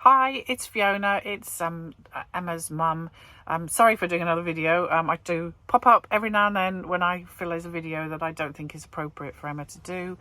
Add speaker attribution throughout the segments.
Speaker 1: Hi, it's Fiona. It's Emma's mum. Sorry for doing another video. I do pop up every now and then when I feel there's a video that I don't think is appropriate for Emma to do.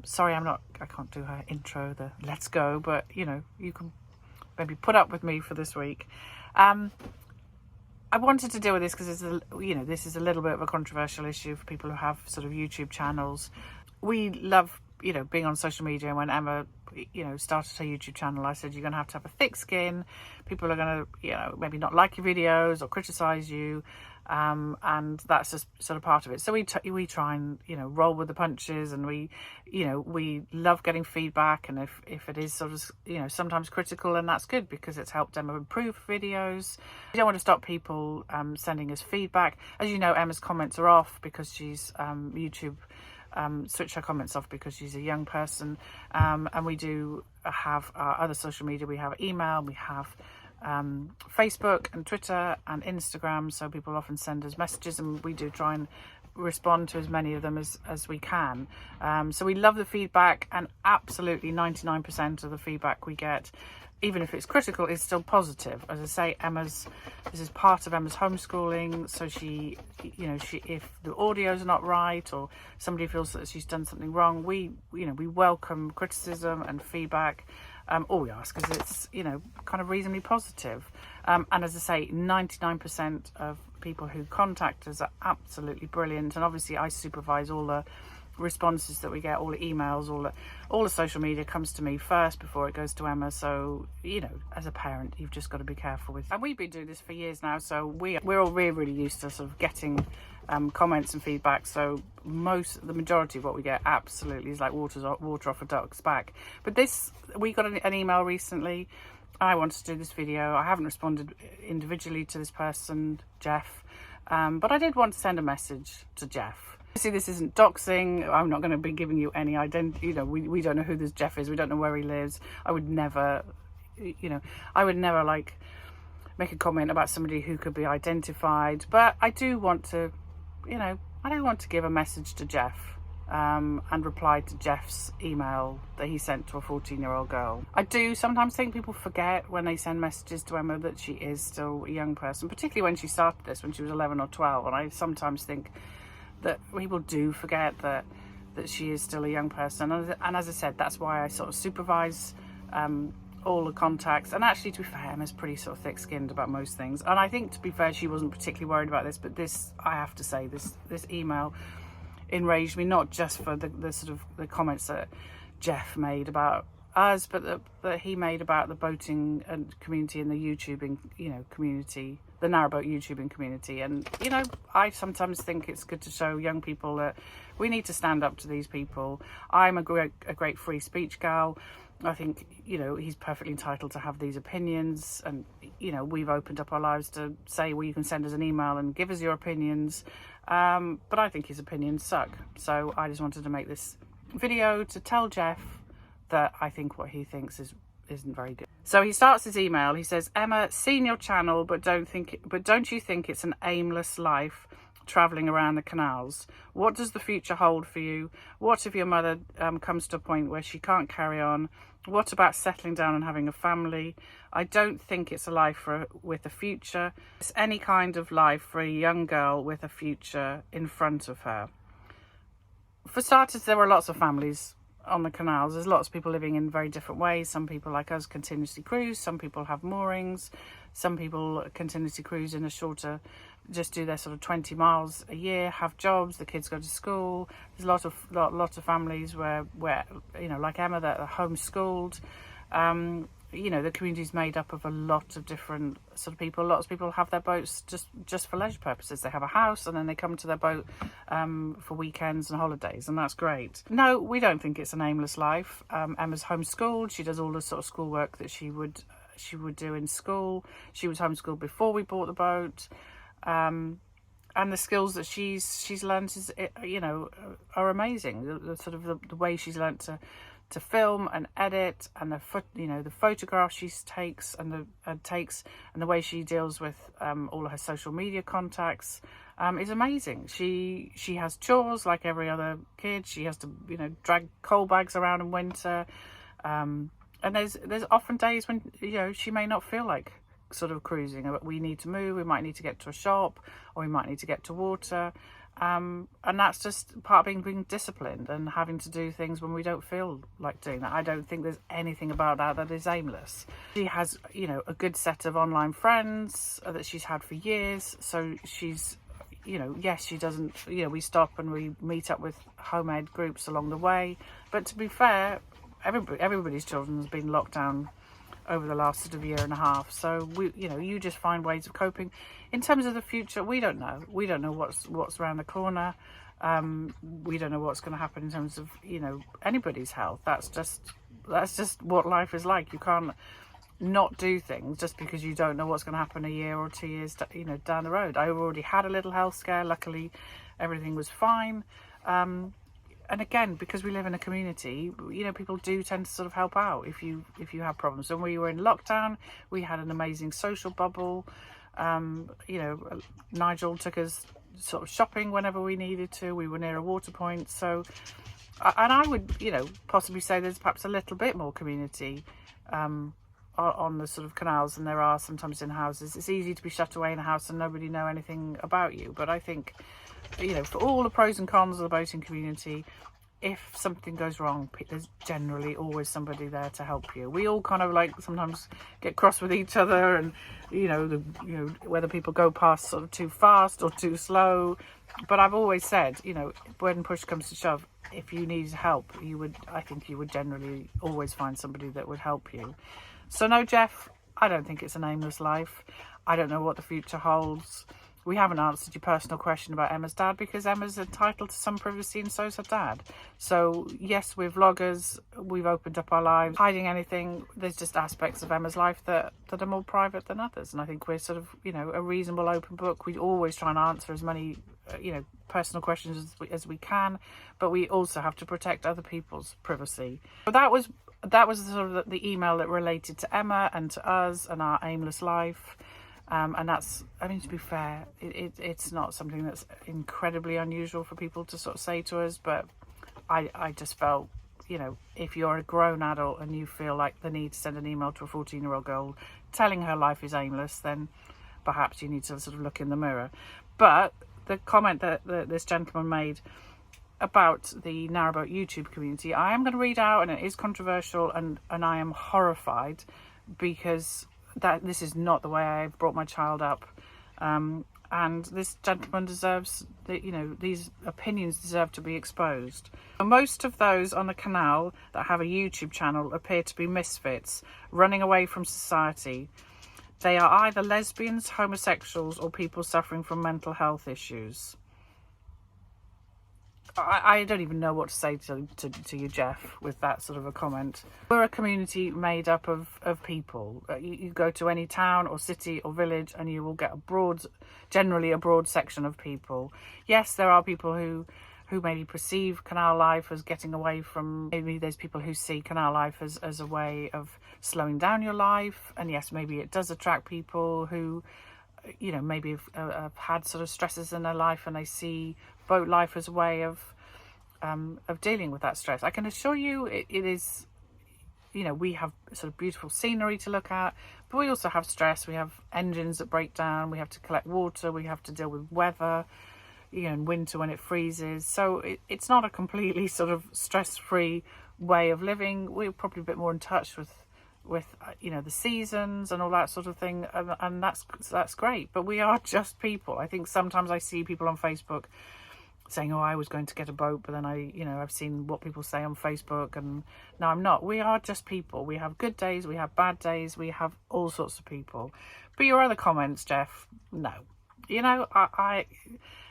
Speaker 1: Sorry, I can't do her intro, the let's go, but you know, you can maybe put up with me for this week. I wanted to deal with this because this is a little bit of a controversial issue for people who have sort of YouTube channels. We love, being on social media, and when Emma started her YouTube channel, I said, you're going to have a thick skin. People are going to, maybe not like your videos or criticize you. And that's just sort of part of it. So we try and, roll with the punches, and we love getting feedback. And if it is sort of, sometimes critical, and that's good because it's helped Emma improve videos. We don't want to stop people sending us feedback. As you know, Emma's comments are off because she's YouTube switch her comments off because she's a young person, and we do have our other social media. We have email, we have Facebook and Twitter and Instagram, so people often send us messages, and we do try and respond to as many of them as we can. So we love the feedback, and absolutely 99% of the feedback we get, even if it's critical, is still positive. As I say, this is part of Emma's homeschooling, so she if the audio's not right or somebody feels that she's done something wrong, we welcome criticism and feedback. All we ask is it's kind of reasonably positive. And as I say, 99% of people who contact us are absolutely brilliant, and obviously I supervise all the responses that we get, all the emails, all the social media comes to me first before it goes to Emma. So as a parent, you've just got to be careful with, and we've been doing this for years now, so we're all really used to sort of getting comments and feedback. So the majority of what we get absolutely is like water off a duck's back. But we got an email recently. I wanted to do this video. I haven't responded individually to this person, Jeff, but I did want to send a message to Jeff. See, this isn't doxing. I'm not going to be giving you any identity. We don't know who this Jeff is. We don't know where he lives. I would never like make a comment about somebody who could be identified. But I do want to, give a message to Jeff and reply to Jeff's email that he sent to a 14-year-old girl. I do sometimes think people forget when they send messages to Emma that she is still a young person, particularly when she started this, when she was 11 or 12. And I sometimes think that people do forget that she is still a young person, and as I said, that's why I sort of supervise all the contacts. And actually, to be fair, Emma's pretty sort of thick-skinned about most things, and I think, to be fair, she wasn't particularly worried about this, but this, I have to say, this email enraged me, not just for the sort of the comments that Jeff made about us, but that he made about the boating and community and the YouTubing community, the narrowboat YouTubing community. And I sometimes think it's good to show young people that we need to stand up to these people. I'm a great free speech gal. I think he's perfectly entitled to have these opinions, and we've opened up our lives to say, well, you can send us an email and give us your opinions, but I think his opinions suck. So I just wanted to make this video to tell Jeff that I think what he thinks isn't very good. So he starts his email. He says, Emma, seen your channel, but don't you think it's an aimless life travelling around the canals? What does the future hold for you? What if your mother comes to a point where she can't carry on? What about settling down and having a family? I don't think it's a life with a future. It's any kind of life for a young girl with a future in front of her. For starters, there are lots of families on the canals. There's lots of people living in very different ways. Some people like us continuously cruise, some people have moorings, some people continuously cruise in a shorter, just do their sort of 20 miles a year, have jobs, the kids go to school. There's lots of families where like Emma, that are homeschooled. The community is made up of a lot of different sort of people. Lots of people have their boats just for leisure purposes. They have a house and then they come to their boat for weekends and holidays, and that's great. No, we don't think it's an aimless life. Emma's homeschooled. She does all the sort of schoolwork that she would do in school. She was homeschooled before we bought the boat. And the skills that she's learned are amazing. The way she's learned to film and edit, and the photographs she takes and the way she deals with all of her social media contacts is amazing. She has chores like every other kid. She has to drag coal bags around in winter. And there's often days when, you know, she may not feel like sort of cruising, but we need to move, we might need to get to a shop, or we might need to get to water. And that's just part of being disciplined and having to do things when we don't feel like doing that. I don't think there's anything about that is aimless. She has, you know, a good set of online friends that she's had for years. So she's, you know, yes, she doesn't, you know, we stop and we meet up with homemade groups along the way. But to be fair, everybody's children has been locked down over the last sort of year and a half. So we, you know, you just find ways of coping. In terms of the future, we don't know. We don't know what's around the corner. We don't know what's going to happen in terms of, you know, anybody's health. That's just what life is like. You can't not do things just because you don't know what's going to happen a year or 2 years, you know, down the road. I already had a little health scare. Luckily, everything was fine. And again, because we live in a community, you know, people do tend to sort of help out if you have problems. When we were in lockdown, we had an amazing social bubble. You know, Nigel took us sort of shopping whenever we needed to. We were near a water point. So, and I would, you know, possibly say there's perhaps a little bit more community on the sort of canals than there are sometimes in houses. It's easy to be shut away in a house and nobody know anything about you. But I think, you know, for all the pros and cons of the boating community, if something goes wrong, there's generally always somebody there to help you. We all kind of like sometimes get cross with each other, and you know, whether people go past sort of too fast or too slow. But I've always said, you know, when push comes to shove, if you need help, I think you would generally always find somebody that would help you. So no, Jeff, I don't think it's an aimless life. I don't know what the future holds. We haven't answered your personal question about Emma's dad because Emma's entitled to some privacy and so's her dad. So yes, we're vloggers, we've opened up our lives. Hiding anything, there's just aspects of Emma's life that are more private than others. And I think we're sort of, you know, a reasonable open book. We always try and answer as many, you know, personal questions as we can, but we also have to protect other people's privacy. So that was sort of the email that related to Emma and to us and our aimless life. And that's, I mean, to be fair, it's not something that's incredibly unusual for people to sort of say to us, but I just felt, you know, if you're a grown adult and you feel like the need to send an email to a 14-year-old girl telling her life is aimless, then perhaps you need to sort of look in the mirror. But the comment that this gentleman made about the Narrowboat YouTube community, I am going to read out, and it is controversial, and I am horrified because that this is not the way I've brought my child up, and this gentleman deserves that, you know, these opinions deserve to be exposed. Most of those on the canal that have a YouTube channel appear to be misfits running away from society. They are either lesbians, homosexuals, or people suffering from mental health issues. I don't even know what to say to you, Jeff, with that sort of a comment. We're a community made up of people. You go to any town or city or village and you will get generally a broad section of people. Yes, there are people who maybe perceive canal life as getting away from, maybe there's people who see canal life as a way of slowing down your life. And yes, maybe it does attract people who, you know, maybe have had sort of stresses in their life and they see boat life as a way of dealing with that stress. I can assure you it is, you know, we have sort of beautiful scenery to look at, but we also have stress. We have engines that break down, we have to collect water, we have to deal with weather, you know, in winter when it freezes. So it's not a completely sort of stress-free way of living. We're probably a bit more in touch with you know, the seasons and all that sort of thing, and that's great. But we are just people. I think sometimes I see people on Facebook saying, oh, I was going to get a boat, but then I've seen what people say on Facebook, and no, I'm not. We are just people. We have good days, we have bad days, we have all sorts of people. But your other comments, Jeff, no. You know,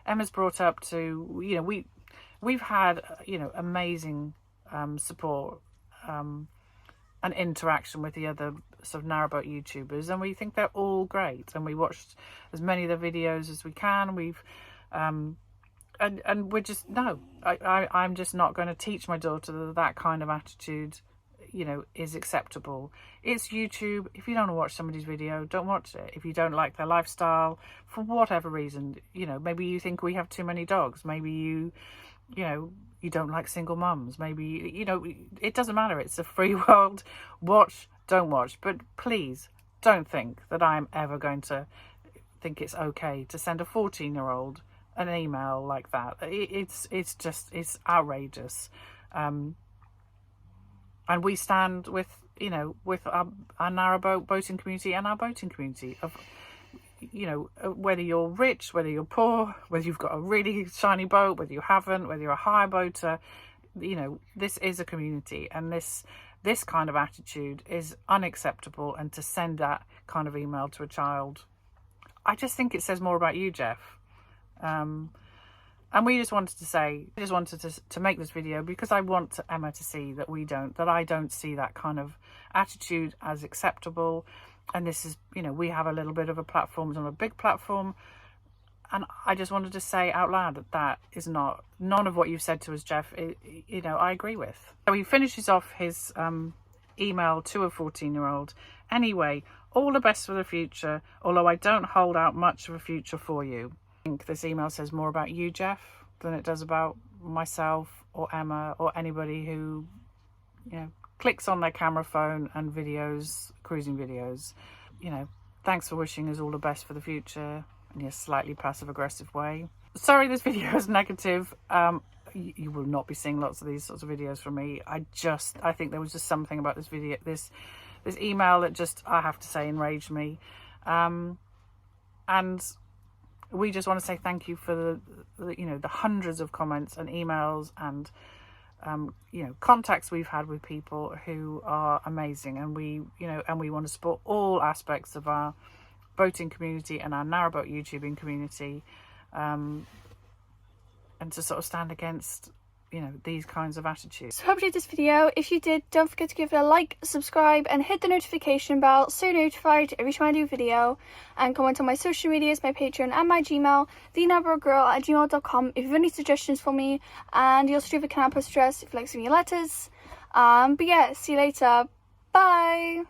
Speaker 1: Emma's brought up to, you know, we've had, you know, amazing support and interaction with the other sort of narrowboat YouTubers, and we think they're all great, and we watched as many of their videos as we can. We've and we're just, no, I'm just not going to teach my daughter that kind of attitude, you know, is acceptable. It's YouTube. If you don't want to watch somebody's video, don't watch it. If you don't like their lifestyle for whatever reason, you know, maybe you think we have too many dogs, maybe you know, you don't like single mums. Maybe, you know, it doesn't matter. It's a free world. Watch, don't watch. But please don't think that I'm ever going to think it's okay to send a 14-year-old an email like that. It's outrageous. And we stand with, you know, with our narrowboat boating community and our boating community of, you know, whether you're rich, whether you're poor, whether you've got a really shiny boat, whether you haven't, whether you're a hire boater, you know, this is a community, and this kind of attitude is unacceptable. And to send that kind of email to a child, I just think it says more about you, Jeff. And we just wanted to say, I just wanted to make this video because I want Emma to see that I don't see that kind of attitude as acceptable. And this is, you know, we have a little bit of a platform, it's not a big platform. And I just wanted to say out loud that is not, none of what you've said to us, Jeff, you know, I agree with. So he finishes off his email to a 14-year-old. Anyway, all the best for the future, although I don't hold out much of a future for you. I think this email says more about you, Jeff, than it does about myself or Emma or anybody who, you know, clicks on their camera phone and videos, cruising videos. You know, thanks for wishing us all the best for the future in your slightly passive-aggressive way. Sorry this video is negative. You will not be seeing lots of these sorts of videos from me. I think there was just something about this video, this email that just, I have to say, enraged me. And we just want to say thank you for the you know, the hundreds of comments and emails and you know, contacts we've had with people who are amazing, and we want to support all aspects of our boating community and our narrowboat YouTubing community, and to sort of stand against, you know, these kinds of attitudes.
Speaker 2: So I hope you enjoyed this video. If you did, don't forget to give it a like, subscribe, and hit the notification bell so you're notified every time I do a video. And comment on my social medias, my Patreon, and my Gmail, thenarrowboatgirl@gmail.com, if you have any suggestions for me. And you also do have a canal post address if you like sending me letters. But yeah, see you later. Bye.